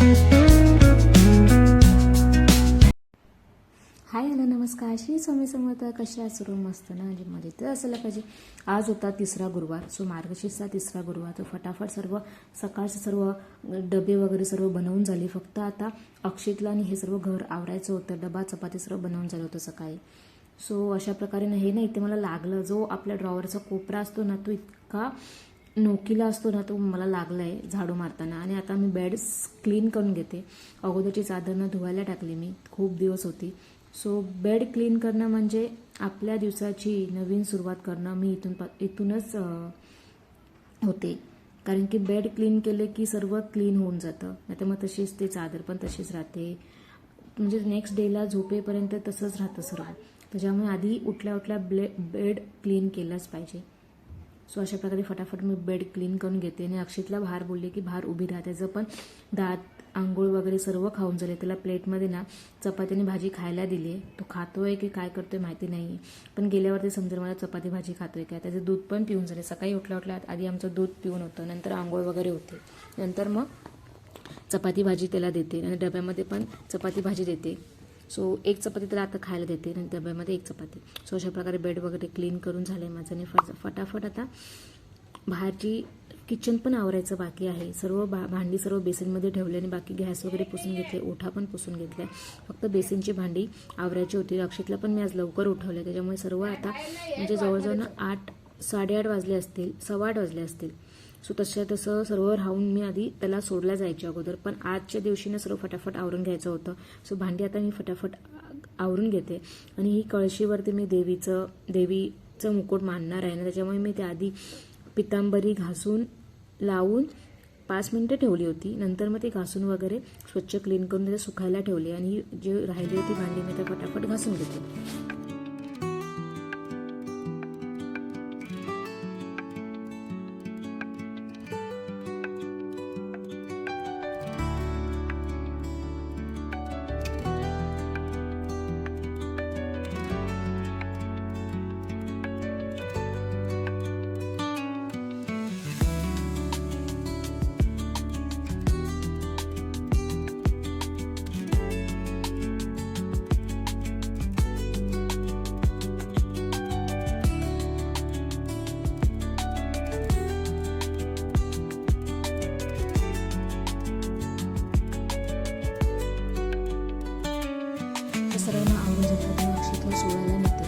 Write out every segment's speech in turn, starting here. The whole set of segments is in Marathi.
हाय हॅलो नमस्कार. श्री स्वामी समर्थ. कशा सर्व मस्त ना म्हणजे तर असायला पाहिजे. आज होता तिसरा गुरुवार. सो मार्गशीर्षचा तिसरा गुरुवार. तर फटाफट सर्व सकाळचे सर्व डबे वगैरे सर्व बनवून झाले. फक्त आता अक्षितला आणि हे सर्व घर आवरायचं होतं. डबा चपाती सर्व बनवून झालं होतं सकाळी. सो अशा प्रकारे ना हे ना इथे मला लागलं. जो आपल्या ड्रॉवरचा कोपरा असतो ना तो इतका नोकीला असतो ना तो मला लागला आहे झाडू मारताना. आणि आता मी बेड क्लीन करून घेते. अगोदरची चादर न धुवायला टाकली मी. खूप दिवस होती. सो बेड क्लीन करणं म्हणजे आपल्या दिवसाची नवीन सुरुवात करणं. मी इथूनच होते. कारण की बेड क्लीन केले की सर्व क्लीन होऊन जातं. नाही तर मग तशीच ते चादर पण तशीच राहते. म्हणजे नेक्स्ट डेला झोपेपर्यंत तसंच राहतं सर्व. त्याच्यामुळे आधी उठल्या उठल्या बेड क्लीन केलंच पाहिजे. सो अशा प्रकारे फटाफट मी बेड क्लीन करून घेते. आणि अक्षितला बाहेर बोलले की बाहेर उभी राहा. त्याचं पण दात आंघोळ वगैरे सर्व खाऊन झाले. त्याला प्लेटमध्ये ना चपाती आणि भाजी खायला दिली. तो खातोय की काय करतोय माहिती नाही. पण गेल्यावरती समजेल मला चपाती भाजी खातोय काय. त्याचं दूध पण पिऊन झाले. सकाळी उठल्या उठल्या आधी आमचं दूध पिऊन होतं. नंतर आंघोळ वगैरे होते. नंतर मग चपाती भाजी त्याला देते. आणि डब्यामध्ये पण चपाती भाजी देते. सो एक चपाती त्याला आता खायला देते आणि डब्यामध्ये एक चपाती. सो अशा प्रकारे बेड वगैरे क्लीन करून झालं आहे माझं. आणि फटाफट आता बाहेरची किचन पण आवरायचं बाकी आहे. सर्व भांडी सर्व बेसिनमध्ये ठेवले आणि बाकी गॅस वगैरे पुसून घेतले. ओठा पण पुसून घेतला. फक्त बेसिनची भांडी आवरायची होती. अक्षितला पण मी आज लवकर उठवले. त्याच्यामुळे सर्व आता म्हणजे जवळजवळ 8-8:30 वाजले असतील, 8:15 वाजले असतील. सो तसं सर्व राहून मी आधी त्याला सोडला जायच्या अगोदर. पण आजच्या दिवशीनं सर्व फटाफट आवरून घ्यायचं होतं. सो भांडी आता मी फटाफट आवरून घेते. आणि ही कळशीवरती मी देवीचं मुकुट मांडणार आहे ना. त्याच्यामुळे मी त्याआधी पितांबरी घासून लावून 5 मिनिटं ठेवली होती. नंतर मग ते घासून वगैरे स्वच्छ क्लीन करून त्याला सुकायला ठेवले. आणि जे राहिली होती भांडी मी ते फटाफट घासून घेते. सर्वांना आवडून जातात. मी अक्षितला सोडायला नेते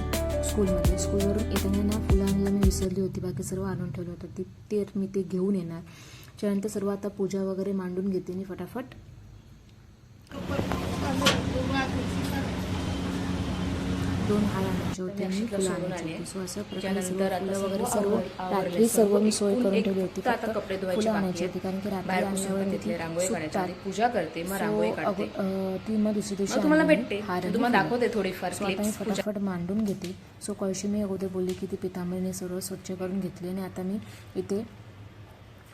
स्कूलमध्ये. स्कूलवरून येताना ना फुलं आणायला मी विसरली होती. बाकी सर्व आणून ठेवलं होतं. ते मी ते घेऊन येणार. त्यानंतर सर्व आता पूजा वगैरे मांडून घेते आणि फटाफट दोन हार आणायचे होते आणि फुलं आणायची होती. सो असं प्रकारे फुलं वगैरे सर्व रात्री सर्व मी सोय करून ठेवली होती. फक्त फुलं आणायची होती कारण की रात्री आणल्यावर पूजा करते मग रांगोळी काढते. ती मग दुसऱ्या दिवशी तुम्हाला भेटते. तुम्हाला दाखवते थोडीफार. आता मी फटाफट मांडून घेते. सो कळशी मी अगोदर बोलली की ती पितांबरीने सर्व स्वच्छ करून घेतली. आणि आता मी इथे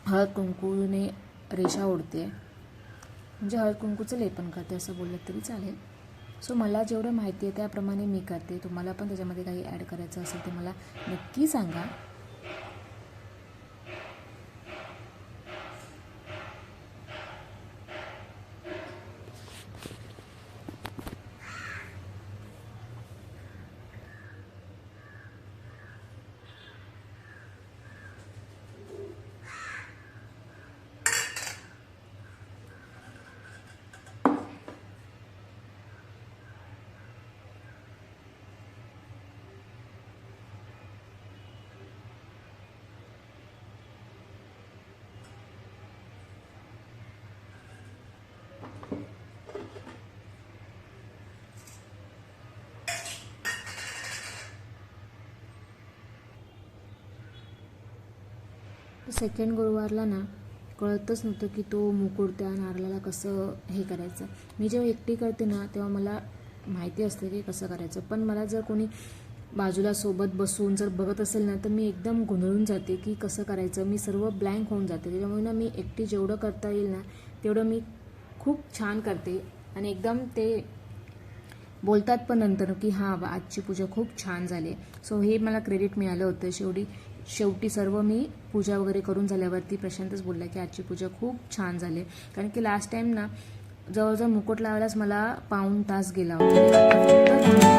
हळद कुंकूने रेषा ओढते. म्हणजे हळद कुंकूचं लेपन करते असं बोललं तरी चालेल. सो मला जेवढं माहिती आहे त्याप्रमाणे मी करते. तुम्हाला पण त्याच्यामध्ये काही ॲड करायचं असेल तर मला नक्की सांगा. सेकंड गुरुवारला ना कळतच नव्हतं की तो मुकुट त्या नारळाला कसं हे करायचं. मी जेव्हा एकटी करते ना तेव्हा मला माहिती असते की कसं करायचं. पण मला जर कोणी बाजूला सोबत बसून जर बघत असेल ना तर मी एकदम गोंधळून जाते की कसं करायचं. मी सर्व ब्लँक होऊन जाते. त्याच्यामुळे ना मी एकटी जेवढं करता येईल ना तेवढं मी खूप छान करते. आणि एकदम ते बोलतात पण नंतर की हां आजची पूजा खूप छान झाली. सो हे मला क्रेडिट मिळालं होतं. शेवटी सर्व मी पूजा वगैरे करून झाल्यावरती प्रशांतच बोलला की आजची पूजा खूप छान झाली, कारण की लास्ट टाइम ना जवळजवळ मुकुट लावायलाच मला पाऊण तास गेला होता.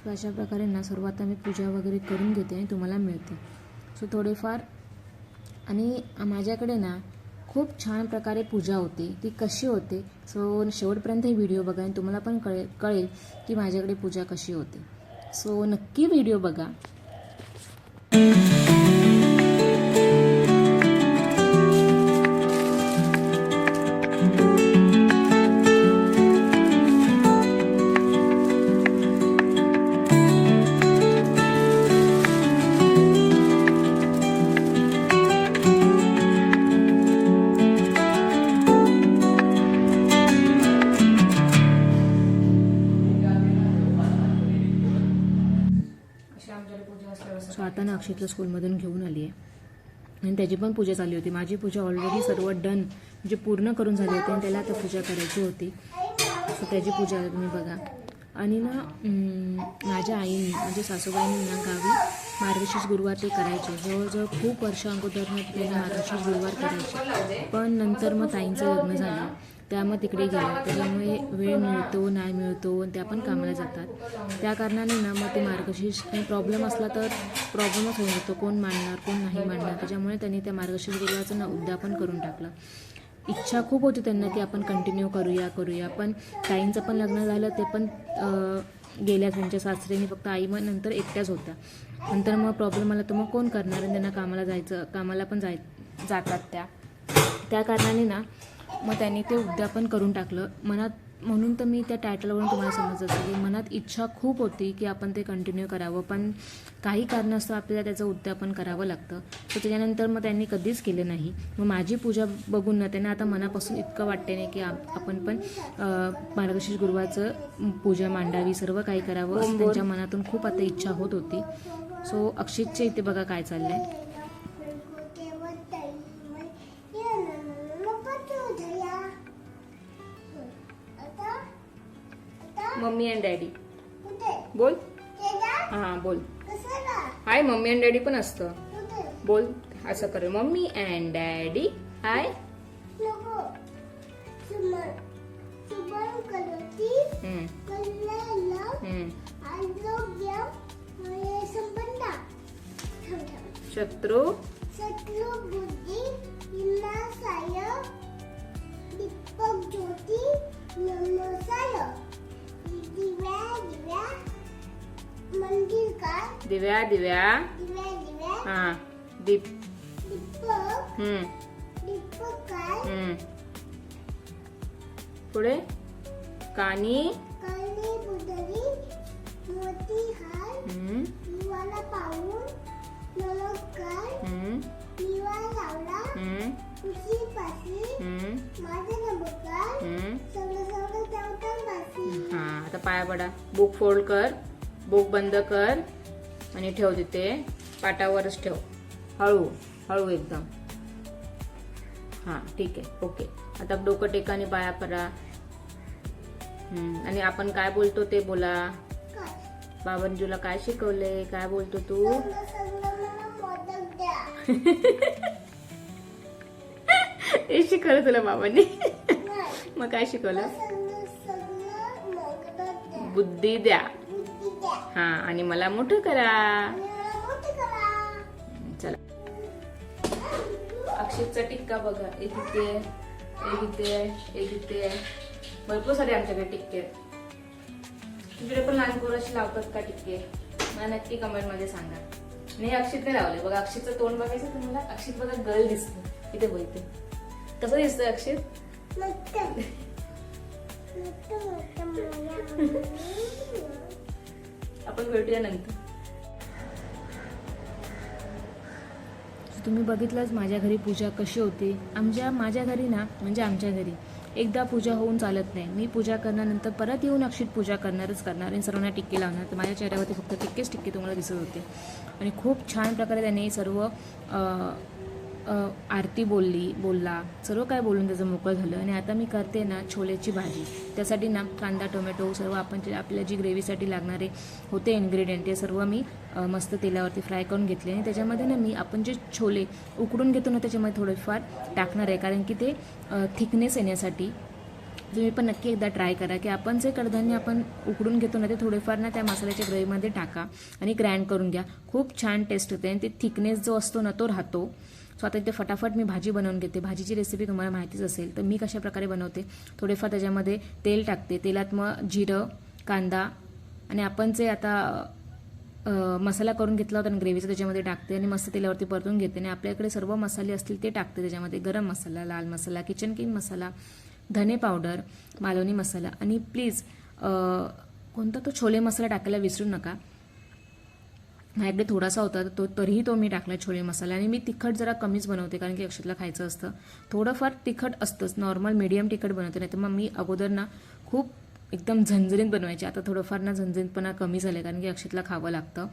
सो अशा प्रकारे ना सर्व आता मी पूजा वगैरे करून घेते आणि तुम्हाला मिळते. सो थोडेफार आणि माझ्याकडे ना खूप छान प्रकारे पूजा होते. ती कशी होते सो शेवटपर्यंत ही व्हिडिओ बघा आणि तुम्हाला पण कळेल की माझ्याकडे पूजा कशी होते. सो नक्की व्हिडिओ बघा. सो आता ना अक्षयला स्कूलमधून घेऊन आली आहे आणि त्याची पण पूजा चालली होती. माझी पूजा ऑलरेडी सर्व डन म्हणजे पूर्ण करून झाली होती आणि त्याला आता पूजा करायची होती. सो त्याची पूजा तुम्ही बघा. आणि ना माझ्या आईने म्हणजे सासूबाईंनी ना गावी मार्गशीर्ष गुरुवार ते करायचे. जवळजवळ खूप वर्ष अगोदर त्यांना मार्गशीर्ष गुरुवार करायचे, पण नंतर मग ताईंचं लग्न झालं त्यामुळे तिकडे गेलं. त्याच्यामुळे वेळ मिळतो नाही मिळतो आणि त्या पण कामाला जातात. त्या कारणाने ना मग ते मार्गशीर्ष काही प्रॉब्लेम असला तर प्रॉब्लेमच होऊन जातो, कोण मांडणार कोण नाही मांडणार. त्याच्यामुळे त्यांनी त्या मार्गशीर्ष गुरुवारचं ना उद्यापन करून टाकलं. इच्छा खूप होती त्यांना की आपण कंटिन्यू करूया पण ताईंचं पण लग्न झालं, ते पण गेल्या त्यांच्या सासऱ्याने, फक्त आई मग नंतर एकट्याच होत्या. नंतर मग प्रॉब्लेम आला तर मग कोण करणार आणि त्यांना कामाला पण जातात त्या कारणाने ना मग त्यांनी ते उद्यापन करून टाकलं मनात. म्हणून तर मी त्या टायटलवरून तुम्हाला समजतं की मनात इच्छा खूप होती की आपण ते कंटिन्यू करावं, पण काही कारणास्तव आपल्याला त्याचं उद्यापन करावं लागतं. तर त्याच्यानंतर मग त्यांनी कधीच केलं नाही. मग माझी पूजा बघून ना त्यांना आता मनापासून इतकं वाटते नाही की आपण पण मार्गशीर्ष गुरुवारचं पूजा मांडावी, सर्व काही करावं असं त्यांच्या मनातून खूप आता इच्छा होत होती. सो अक्षितच्या इथे बघा काय चाललंय. मम्मी अँड डॅडी बोल. हां बोल. हाय मम्मी अँड डॅडी पण असतं बोल. असं कर मम्मी अँड डॅडी हाय. शत्रू बुद्धी विनाशाय दीपक ज्योती नमसाय दिव्या हां पुढे कानी पाहून नमस्कार दिवा लावला हां आता पाया पडा. बुक फोल्ड कर, बुक बंद कर आणि ठेव तिथे पाटावरच ठेव. हळू एकदम. हां ठीक आहे ओके. आता डोकं टेका आणि पाया पडा. आणि आपण काय बोलतो ते बोला. बाबांजीला काय शिकवले, काय बोलतो तू. हे शिकवलं तुला बाबांनी. मग काय शिकवलं. बुद्धी द्या. हा आणि मला मोठं करा. चला अक्षितचा टिक्का बघा. एक इथे भरपूर सारे आमच्याकडे टिक्के आहेत. तुमच्याकडे पण लहान पोरं अशी लावतात का टिक्के. मला नक्की कमेंट मध्ये सांगा. नाही अक्षितने लावले बघा. अक्षितचं तोंड बघायचं तुम्हाला. अक्षित बघा गर्ल दिसतो इथे बोलते. कसं दिसतोय अक्षित? मस्त मस्त मस्त मला. आपण भेटूया नंतर. तुम्ही बघितलंच माझ्या घरी पूजा कशी होती. माझ्या घरी ना, म्हणजे आमच्या घरी एकदा पूजा होऊन चालत नाही. मी पूजा करण्यानंतर परत येऊन अक्षित पूजा करणार आणि सर्वांना टिक्के लावणार. तर माझ्या चेहऱ्यावरती फक्त टिक्के तुम्हाला दिसत होते. आणि खूप छान प्रकारे त्याने सर्व आरती बोलला, सर्व काय बोलून त्याचं मोकळं झालं. आणि आता मी करते ना छोलेची भाजी. त्यासाठी ना कांदा, टोमॅटो सर्व आपण आपल्या जी ग्रेव्हीसाठी लागणारे होते इन्ग्रेडियंट ते सर्व मी मस्त तेलावरती फ्राय करून घेतले. आणि त्याच्यामध्ये ना मी आपण जे छोले उकडून घेतो ना त्याच्यामध्ये थोडेफार टाकणार आहे, कारण की ते थिकनेस येण्यासाठी. तुम्ही पण नक्की एकदा ट्राय करा की आपण जे कडधान्य आपण उकडून घेतो ना ते थोडेफार ना त्या मसाल्याच्या ग्रेव्हीमध्ये टाका आणि ग्राइंड करून घ्या. खूप छान टेस्ट होते आणि ते थिकनेस जो असतो ना तो राहतो. सो आता इथे फटाफट मी भाजी बनवून घेते. भाजीची रेसिपी तुम्हाला माहितीच असेल, तर मी कशा प्रकारे बनवते. थोडेफार त्याच्यामध्ये तेल टाकते. तेलात मग जिरं, कांदा आणि आपण जे आता मसाला करून घेतला होता ना ग्रेव्हीचा त्याच्यामध्ये टाकते आणि मस्त तेलावरती परतून घेते. आणि आपल्याकडे सर्व मसाले असतील ते टाकते त्याच्यामध्ये. गरम मसाला, लाल मसाला, किचन किंग मसाला, धने पावडर, मालवणी मसाला आणि प्लीज कोणता तो छोले मसाला टाकायला विसरू नका. माझ्याकडे थोडासा होता तरीही तो मी टाकला छोले मसाला. आणि मी तिखट जरा कमीच बनवते, कारण की अक्षतला खायचं असतं. थोडंफार तिखट असतंच, नॉर्मल मीडियम तिखट बनवते. नाही तर मग मी अगोदर ना खूप एकदम झणझणीत बनवायचे. आता थोडंफार ना झणझणीतपणा कमी झालं कारण की अक्षतला खावं लागतं.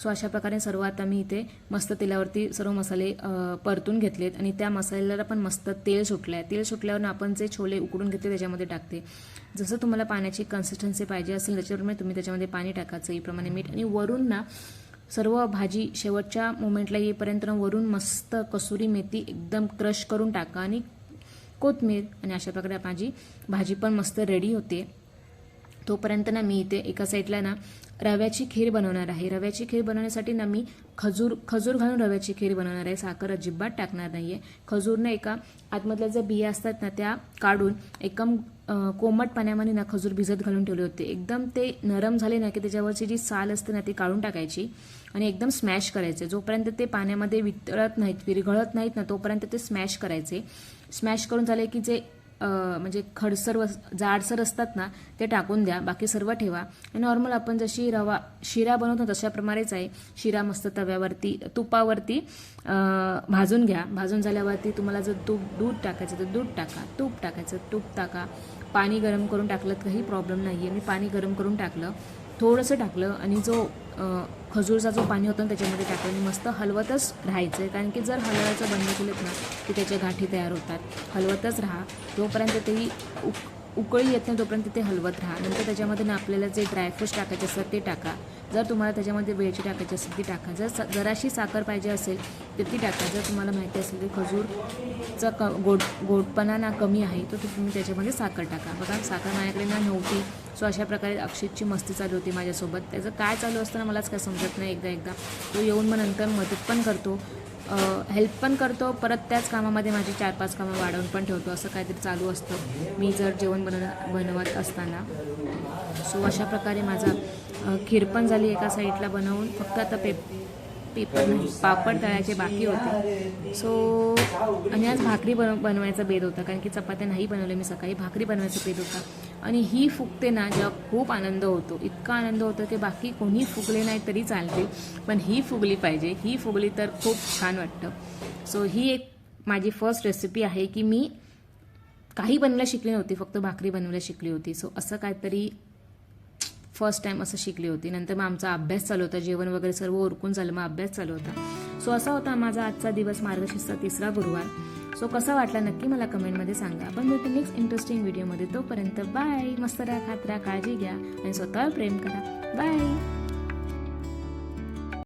सो अशा प्रकारे सर्व आता मी इथे मस्त तेलावरती सर्व मसाले परतून घेतलेत आणि त्या मसाल्याला पण मस्त तेल सुटलं आहे. तेल सुटल्यावर आपण जे छोले उकडून घेतले त्याच्यामध्ये टाकते. जसं तुम्हाला पाण्याची कन्सिस्टन्सी पाहिजे असेल त्याच्याप्रमाणे तुम्ही त्याच्यामध्ये पाणी टाकायचं, याप्रमाणे मीठ. आणि वरून ना सर्व भाजी शेवटच्या मोमेंटला येईपर्यंत वरून मस्त कसुरी मेथी एकदम क्रश करून टाका आणि कोथिंबीर. आणि अशा प्रकारे माझी भाजी पण मस्त रेडी होते. तोपर्यंत ना मी इथे एका साईडला ना रव्याची खीर बनवणार आहे. रव्याची खीर बनवण्यासाठी ना मी खजूर घालून रव्याची खीर बनवणार आहे. साखर अजिबात टाकणार नाही आहे. खजूरनं एका आतमधल्या ज्या बिया असतात ना त्या काढून एकदम कोमट पाण्यामध्ये ना खजूर भिजत घालून ठेवले होते. एकदम ते नरम झाले ना की त्याच्यावरची जी साल असते ना ती काढून टाकायची आणि एकदम स्मॅश करायचे. जोपर्यंत ते पाण्यामध्ये विरघळत नाहीत ना तोपर्यंत ते स्मॅश करायचे. स्मॅश करून झाले की जे म्हणजे खडसर जाडसर असतात ना ते टाकून द्या, बाकी सर्व ठेवा. नॉर्मल आपण जशी शिरा बनवतो तशाप्रमाणेच आहे. शिरा मस्त तव्यावरती तुपावरती भाजून घ्या. भाजून झाल्यावरती तुम्हाला जर दूध टाकायचं तर दूध टाका, तूप टाकायचं तूप टाका. पाणी गरम करून टाकलं काही प्रॉब्लेम नाही आहे. मी पाणी गरम करून टाकलं, थोडंसं टाकलं आणि जो खजूरचा जो पाणी होतं त्याच्यामध्ये टाकलं आणि मस्त हलवतच राहायचं आहे. कारण की जर हलवायचं बंद केलं ना की त्याच्या गाठी तयार होतात. हलवतच राहा जोपर्यंत तेही उकळी येत नाही तोपर्यंत ते हलवत राहा. नंतर त्याच्यामध्ये ना आपल्याला जे ड्रायफ्रूट्स टाकायचे असतात ते टाका. जर तुम्हाला त्याच्यामध्ये वेलची टाकायची असेल ती टाका. जर जराशी साखर पाहिजे असेल तर ती टाका. जर तुम्हाला माहिती असेल की खजूरचा गोडपणा ना कमी आहे तर तुम्ही त्याच्यामध्ये साखर टाका. बघा साखर माझ्याकडे ना नव्हती. सो अशा प्रकारे अक्षितची मस्ती चालू होती माझ्यासोबत. त्याचं काय चालू असताना मलाच काय समजत नाही. एकदा तो येऊन मग नंतर मदत पण करतो, हेल्प पण करतो. परत त्याच कामामध्ये माझी 4-5 कामं वाढवून पण ठेवतो. असं काहीतरी चालू असतं मी जर जेवण बनवत असताना. सो अशा प्रकारे माझा खीर पण झाली एका साईडला बनवून. फक्त आता पापड तळायचे बाकी होते. सो आणि आज भाकरी बनवायचा बेत होता, कारण की चपात्या नाही बनवल्या मी सकाळी. भाकरी बनवायचा बेत होता. आणि ही फुगते ना जेव्हा खूप आनंद होतो. इतका आनंद होतो की बाकी कोणी फुगले नाही तरी चालते, पण ही फुगली पाहिजे. ही फुगली तर खूप छान वाटतं. सो ही एक माझी फर्स्ट रेसिपी आहे की मी काही बनवायला शिकली नव्हती, फक्त भाकरी बनवायला शिकली होती. सो असं काहीतरी फर्स्ट टाइम असं शिकली होती. नंतर मग आमचा अभ्यास चालू होता, जेवण वगैरे सर्व उरकून झालं, मग अभ्यास चालू होता. सो असा होता माझा आजचा दिवस, मार्गशीर्षचा 3रा गुरुवार. सो कसा वाटला नक्की मला कमेंटमध्ये सांगा. आपण भेटू नेक्स्ट इंटरेस्टिंग व्हिडिओमध्ये. तोपर्यंत बाय. मस्त राहा, खात राहा, काळजी घ्या आणि स्वतःवर प्रेम करा. बाय.